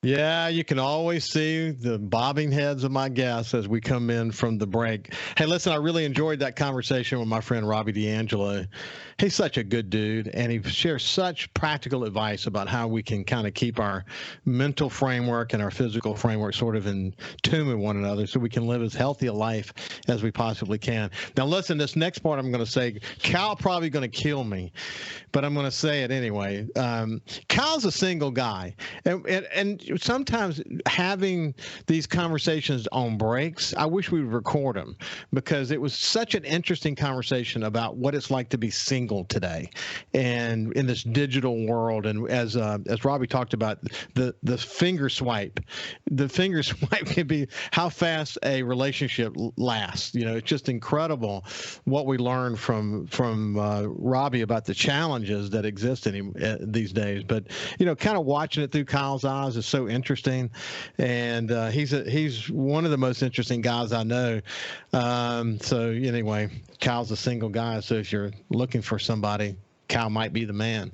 Yeah, you can always see the bobbing heads of my guests as we come in from the break. Hey, listen, I really enjoyed that conversation with my friend Robbie D'Angelo. He's such a good dude, and he shares such practical advice about how we can kind of keep our mental framework and our physical framework sort of in tune with one another so we can live as healthy a life as we possibly can. Now, listen, this next part I'm going to say, Cal probably going to kill me, but I'm going to say it anyway. Cal's a single guy, and sometimes having these conversations on breaks, I wish we would record them because it was such an interesting conversation about what it's like to be single today and in this digital world. And as Robbie talked about, the finger swipe can be how fast a relationship lasts. You know, it's just incredible what we learned from Robbie about the challenges that exist in him these days. But, you know, kind of watching it through Kyle's eyes is so interesting, and he's one of the most interesting guys I know. So anyway, Kyle's a single guy, so if you're looking for somebody, Kyle might be the man.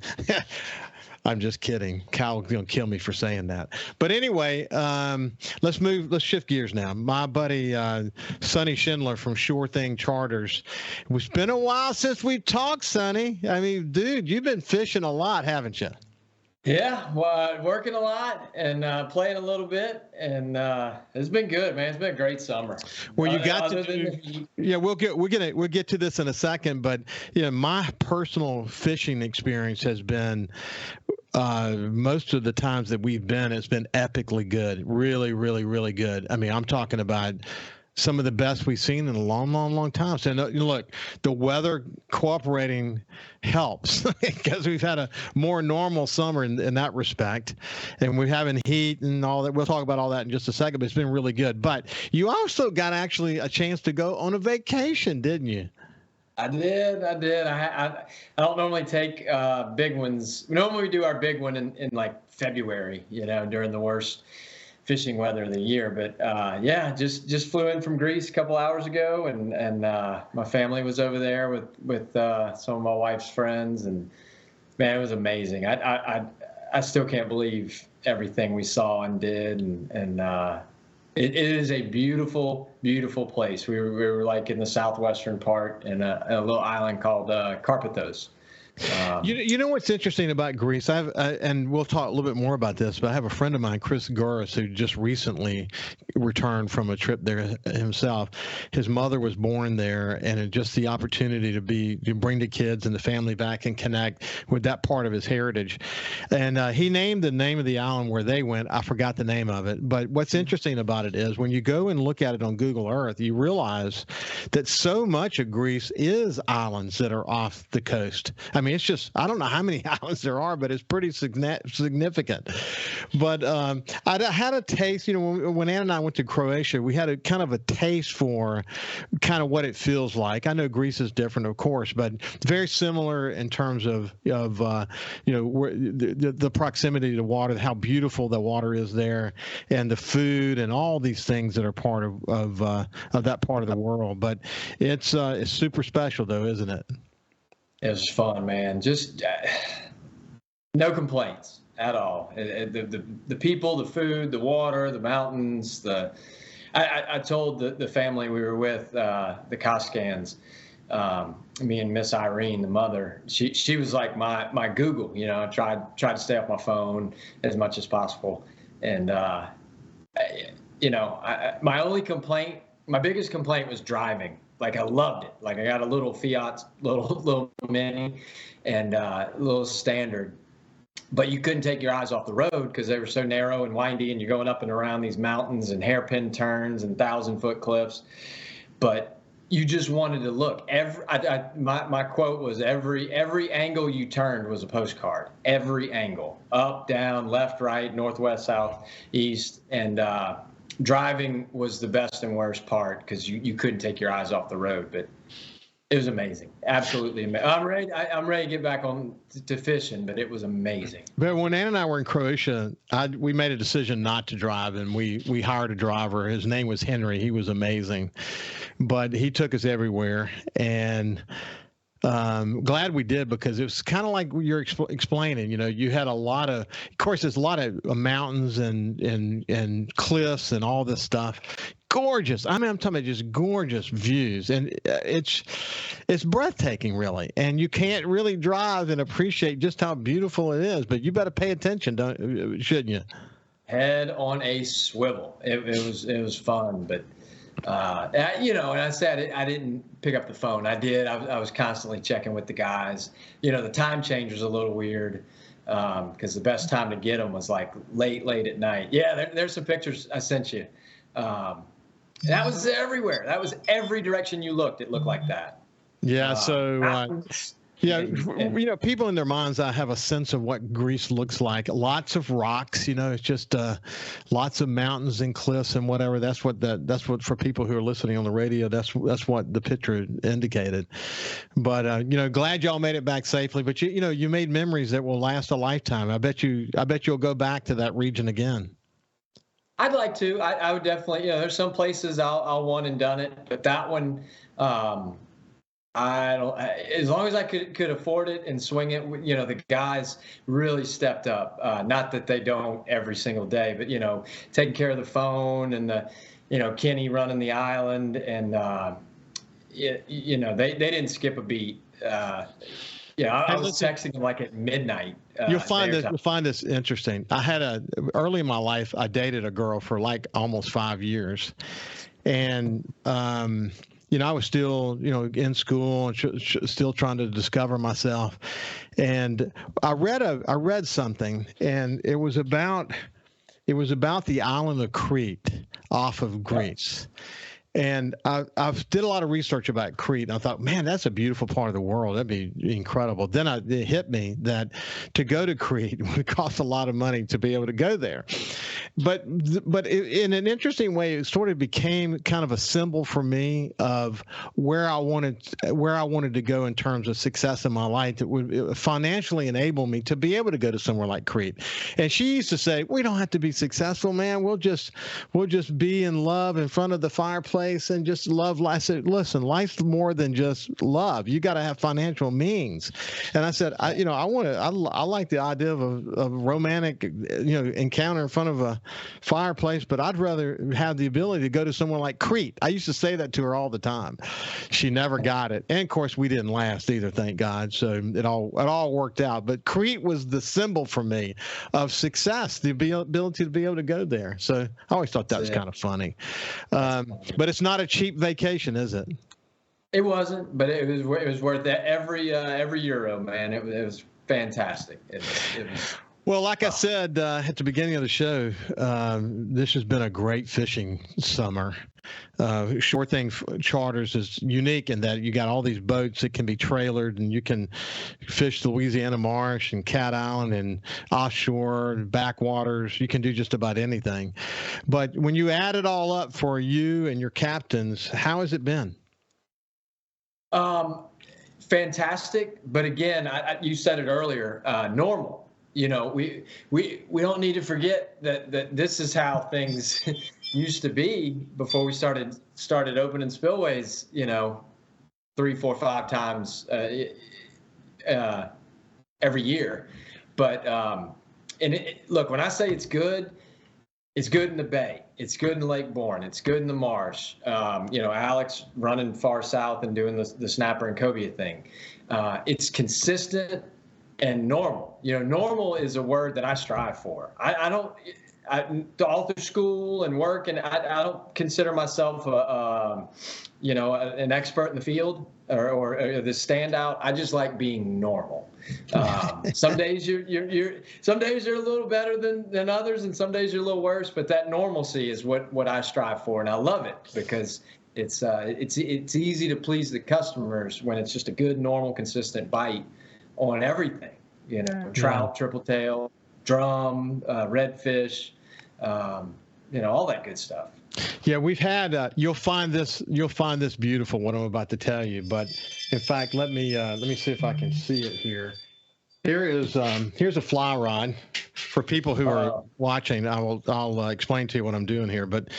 I'm just kidding. Kyle's gonna kill me for saying that. But anyway, let's shift gears now. My buddy Sonny Schindler from Sure Thing Charters. It's been a while since we've talked, Sonny. I mean, dude, you've been fishing a lot, haven't you? Yeah, well, working a lot and playing a little bit, and it's been good, man. It's been a great summer. Well, you got to do, yeah. We'll get to this in a second, but my personal fishing experience has been most of the times that we've been, it's been epically good, really, really, really good. I mean, I'm talking about some of the best we've seen in a long, long, long time. So look, the weather cooperating helps because we've had a more normal summer in that respect, and we're having heat and all that. We'll talk about all that in just a second, but it's been really good. But you also got actually a chance to go on a vacation, didn't you? I did. I don't normally take big ones. Normally we do our big one in like February, during the worst fishing weather of the year. But yeah, just flew in from Greece a couple hours ago, and my family was over there with some of my wife's friends, and man, it was amazing. I still can't believe everything we saw and did, and it is a beautiful, beautiful place. We were like in the southwestern part in a little island called Karpathos. You know what's interesting about Greece? And we'll talk a little bit more about this, but I have a friend of mine, Chris Gouris, who just recently returned from a trip there himself. His mother was born there, and just the opportunity to bring the kids and the family back and connect with that part of his heritage. And he named the name of the island where they went. I forgot the name of it. But what's interesting about it is when you go and look at it on Google Earth, you realize that so much of Greece is islands that are off the coast. I mean, it's just, I don't know how many islands there are, but it's pretty significant. But I had a taste, when Ann and I went to Croatia, we had a kind of a taste for kind of what it feels like. I know Greece is different, of course, but very similar in terms of the proximity to water, how beautiful the water is there, and the food and all these things that are part of that part of the world. But it's super special, though, isn't it? It was fun, man. Just no complaints at all. The people, the food, the water, the mountains. I told the family we were with, the Koskans, me and Miss Irene, the mother. She was like my Google. I tried to stay off my phone as much as possible, and my only complaint, my biggest complaint was driving. Like, I loved it. Like, I got a little Fiat, little Mini, and little Standard. But you couldn't take your eyes off the road because they were so narrow and windy, and you're going up and around these mountains and hairpin turns and 1,000-foot cliffs. But you just wanted to look. My quote was, every angle you turned was a postcard. Every angle. Up, down, left, right, northwest, south, east. And driving was the best and worst part because you couldn't take your eyes off the road, but it was amazing. Absolutely amazing. I'm ready to get back on to fishing, but it was amazing. But when Ann and I were in Croatia, we made a decision not to drive, and we hired a driver. His name was Henry. He was amazing, but he took us everywhere. And Glad we did, because it was kind of like you're explaining. You had a lot of course, there's a lot of mountains and cliffs and all this stuff. Gorgeous. I mean, I'm talking about just gorgeous views, and it's breathtaking, really. And you can't really drive and appreciate just how beautiful it is. But you better pay attention, shouldn't you? Head on a swivel. It was fun, but. And I said I didn't pick up the phone. I did. I was constantly checking with the guys. The time change was a little weird, because the best time to get them was like late at night. Yeah, there's some pictures I sent you. That was everywhere. That was every direction you looked. It looked like that. Yeah. People in their minds, I have a sense of what Greece looks like. Lots of rocks, it's just lots of mountains and cliffs and whatever. That's what for people who are listening on the radio, that's what the picture indicated. But glad y'all made it back safely. But you made memories that will last a lifetime. I bet you'll go back to that region again. I'd like to. I would definitely. There's some places I'll one and done it, but that one. I don't. As long as I could afford it and swing it, the guys really stepped up. Not that they don't every single day, but taking care of the phone and Kenny running the island, and they didn't skip a beat. I was texting them like at midnight. You'll find this interesting. Early in my life, I dated a girl for like almost 5 years, and. I was still, in school and still trying to discover myself. And I read something, and it was about the island of Crete off of Greece. And I've did a lot of research about Crete, and I thought, man, that's a beautiful part of the world. That'd be incredible. Then it hit me that to go to Crete would cost a lot of money to be able to go there. But in an interesting way, it sort of became kind of a symbol for me of where I wanted to go in terms of success in my life that would financially enable me to be able to go to somewhere like Crete. And she used to say, we don't have to be successful, man. We'll just be in love in front of the fireplace and just love life. I said, listen, life's more than just love. You got to have financial means. And I said, I like the idea of a romantic, encounter in front of a fireplace, but I'd rather have the ability to go to somewhere like Crete. I used to say that to her all the time. She never got it. And of course we didn't last either, thank God. So it all worked out. But Crete was the symbol for me of success, the ability to be able to go there. So I always thought that was kind of funny. But it's not a cheap vacation, is it? It wasn't, but it was worth that every euro, man. It was fantastic. It was. Well, like I said at the beginning of the show, this has been a great fishing summer. Shore Thing Charters is unique in that you got all these boats that can be trailered, and you can fish the Louisiana Marsh and Cat Island and offshore and backwaters. You can do just about anything. But when you add it all up for you and your captains, how has it been? Fantastic. But again, you said it earlier, normal. We don't need to forget that this is how things used to be before we started opening spillways, 3, 4, 5 times every year. But look, when I say it's good in the Bay, it's good in Lake Bourne, it's good in the Marsh. Alex running far south and doing the snapper and cobia thing. It's consistent and normal. Normal is a word that I strive for. I don't all through school and work, and I don't consider myself an expert in the field or the standout. I just like being normal. Some days some days you're a little better than others, and some days you're a little worse. But that normalcy is what I strive for, and I love it because it's easy to please the customers when it's just a good, normal, consistent bite on everything. Trout, triple tail, drum, redfish, all that good stuff. Yeah, we've had. You'll find this beautiful, what I'm about to tell you. But in fact, let me see if I can see it here. Here's a fly rod for people who are watching. I'll explain to you what I'm doing here. But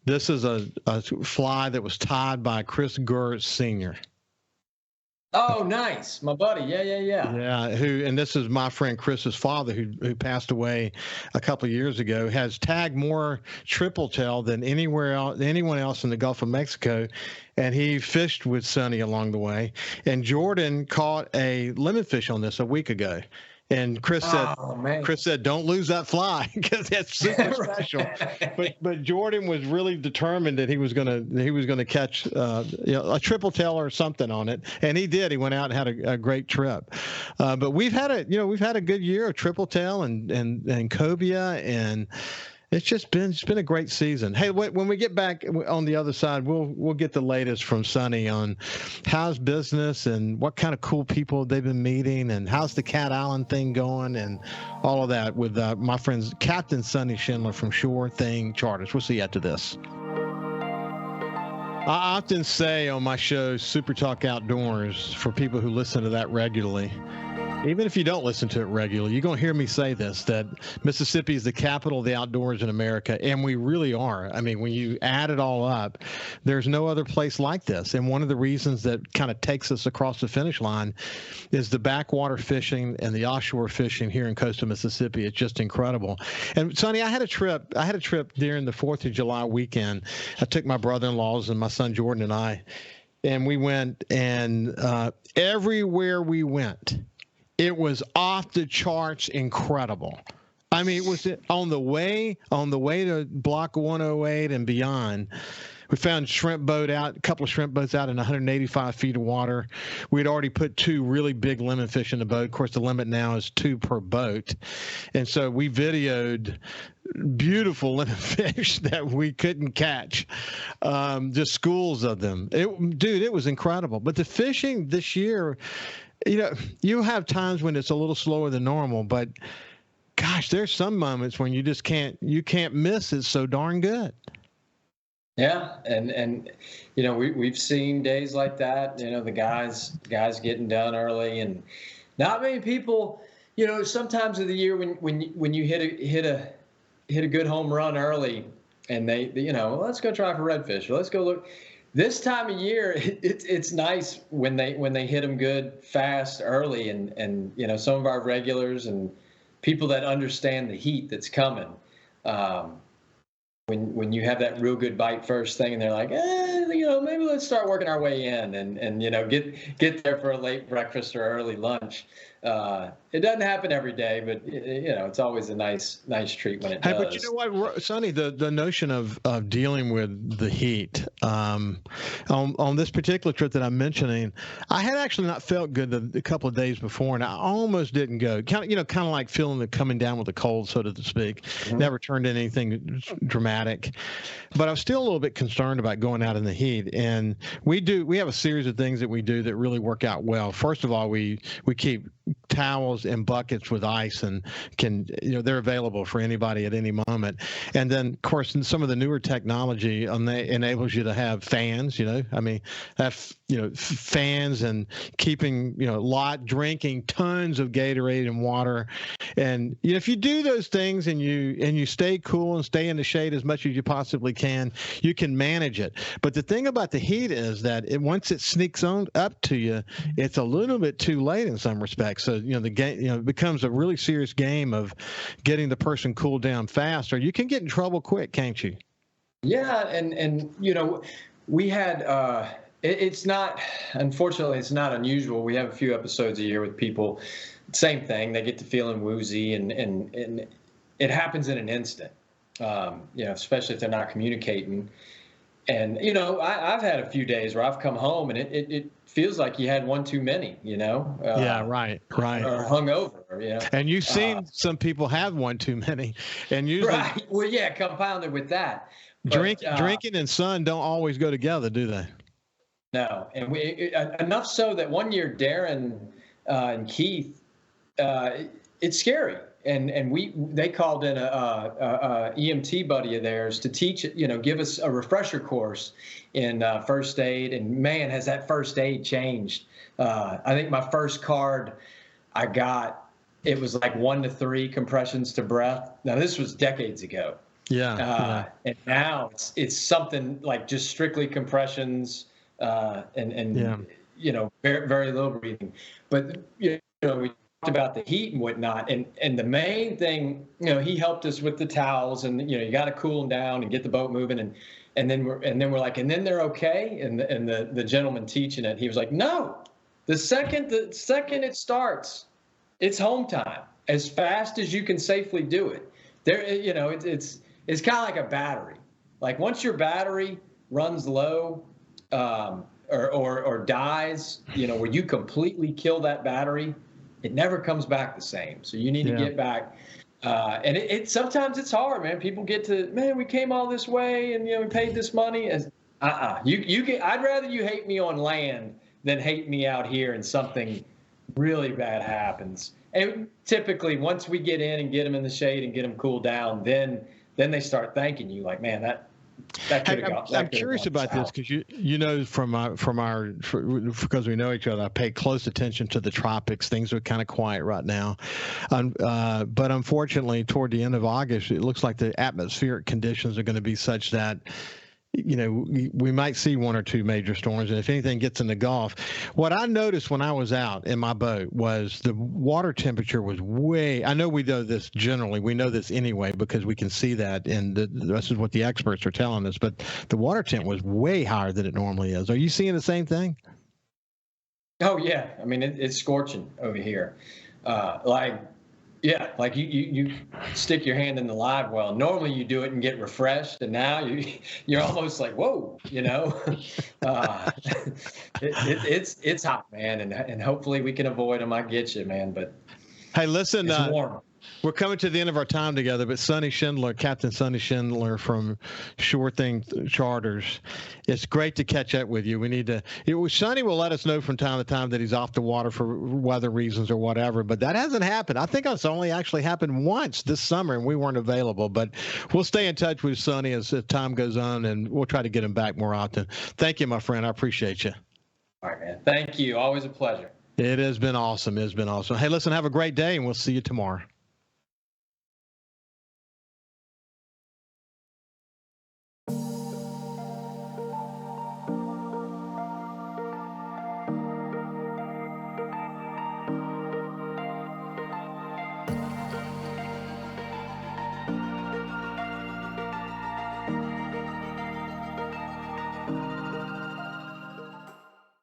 this is a fly that was tied by Chris Gurr Sr. Oh, nice. My buddy. Yeah, yeah, yeah. Yeah, and this is my friend Chris's father, who passed away a couple of years ago, has tagged more triple tail than anyone else in the Gulf of Mexico, and he fished with Sonny along the way. And Jordan caught a lemon fish on this a week ago. And Chris said, "Don't lose that fly because that's super special." But Jordan was really determined that he was gonna catch a triple tail or something on it, and he did. He went out and had a great trip. But we've had a good year of triple tail and cobia, and it's been a great season. Hey, when we get back on the other side, we'll get the latest from Sonny on how's business and what kind of cool people they've been meeting and how's the Cat Island thing going and all of that with my friends Captain Sonny Schindler from Shore Thing Charters. We'll see you after this. I often say on my show, SuperTalk Outdoors, for people who listen to that regularly, even if you don't listen to it regularly, you're going to hear me say this, that Mississippi is the capital of the outdoors in America, and we really are. I mean, when you add it all up, there's no other place like this. And one of the reasons that kind of takes us across the finish line is the backwater fishing and the offshore fishing here in coastal Mississippi. It's just incredible. And, Sonny, I had a trip during the 4th of July weekend. I took my brother-in-laws and my son Jordan and I, and we went, and everywhere we went, it was off the charts incredible. I mean, it was on the way to Block 108 and beyond. We found a couple of shrimp boats out in 185 feet of water. We had already put 2 really big lemon fish in the boat. Of course, the limit now is 2 per boat. And so we videoed beautiful lemon fish that we couldn't catch, just schools of them. It was incredible. But the fishing this year, you have times when it's a little slower than normal, but gosh, there's some moments when you just can't miss. It's so darn good. Yeah, and we've seen days like that. The guys getting done early, and not many people. Sometimes of the year when you hit a good home run early, and they let's go try for redfish, or let's go look. This time of year, it's nice when they hit them good, fast, early, and some of our regulars and people that understand the heat that's coming. When you have that real good bite first thing, and they're like, maybe let's start working our way in, and get there for a late breakfast or early lunch. It doesn't happen every day, but it's always a nice treat when it does. But you know what, Sonny, the notion of dealing with the heat on this particular trip that I'm mentioning, I had actually not felt good a couple of days before, and I almost didn't go. Kind of like feeling the coming down with a cold, so to speak. Mm-hmm. Never turned into anything dramatic, but I was still a little bit concerned about going out in the heat. And we have a series of things that we do that really work out well. First of all, we keep towels and buckets with ice, and they're available for anybody at any moment. And then, of course, in some of the newer technology enables you to have fans. Fans, and keeping drinking tons of Gatorade and water. And if you do those things and you stay cool and stay in the shade as much as you possibly can, you can manage it. But the thing about the heat is that once it sneaks on up to you, it's a little bit too late in some respects. So the game it becomes a really serious game of getting the person cooled down fast, or you can get in trouble quick, can't you? Yeah, and we had unfortunately it's not unusual. We have a few episodes a year with people, same thing. They get to feeling woozy, and it happens in an instant. Especially if they're not communicating. And I've had a few days where I've come home and it feels like you had one too many. Yeah, right. Or hungover. And you've seen some people have one too many, and usually right. Well, yeah, compounded with that. Drinking and sun don't always go together, do they? No, and enough so that one year Darren and Keith, it's scary. And they called in a EMT buddy of theirs to teach, give us a refresher course in first aid. And man, has that first aid changed. I think my first card I got, it was like 1 to 3 compressions to breath. Now this was decades ago. Yeah. And now it's something like just strictly compressions. And very, very little breathing. But, we talked about the heat and whatnot. And the main thing, he helped us with the towels and, you got to cool them down and get the boat moving. And then we're like, and then they're okay. And the gentleman teaching it, he was like, no, the second it starts, it's home time as fast as you can safely do it. There, it's kind of like a battery. Like once your battery runs low, or dies, where you completely kill that battery, it never comes back the same. So you need to get back. And it sometimes it's hard, man. People get to, man, we came all this way and, we paid this money. As I'd rather you hate me on land than hate me out here and something really bad happens. And typically once we get in and get them in the shade and get them cooled down, then they start thanking you like, man, that could have gone. I'm curious about this because because we know each other, I pay close attention to the tropics. Things are kind of quiet right now, but unfortunately, toward the end of August, it looks like the atmospheric conditions are going to be such that we might see one or two major storms, and if anything gets in the Gulf. What I noticed when I was out in my boat was the water temperature was I know we know this generally, we know this anyway because we can see that, and this is what the experts are telling us, but the water temp was way higher than it normally is. Are you seeing the same thing? Oh, yeah. I mean, it's scorching over here. Like you stick your hand in the live well. Normally you do it and get refreshed, and now you're almost like, whoa, it's hot, man, and hopefully we can avoid them. I get you, man, but hey, listen, it's warm. We're coming to the end of our time together, but Sonny Schindler, Captain Sonny Schindler from Sure Thing Charters, it's great to catch up with you. Sonny will let us know from time to time that he's off the water for weather reasons or whatever, but that hasn't happened. I think it's only actually happened once this summer, and we weren't available, but we'll stay in touch with Sonny as time goes on, and we'll try to get him back more often. Thank you, my friend. I appreciate you. All right, man. Thank you. Always a pleasure. It has been awesome. Hey, listen, have a great day, and we'll see you tomorrow.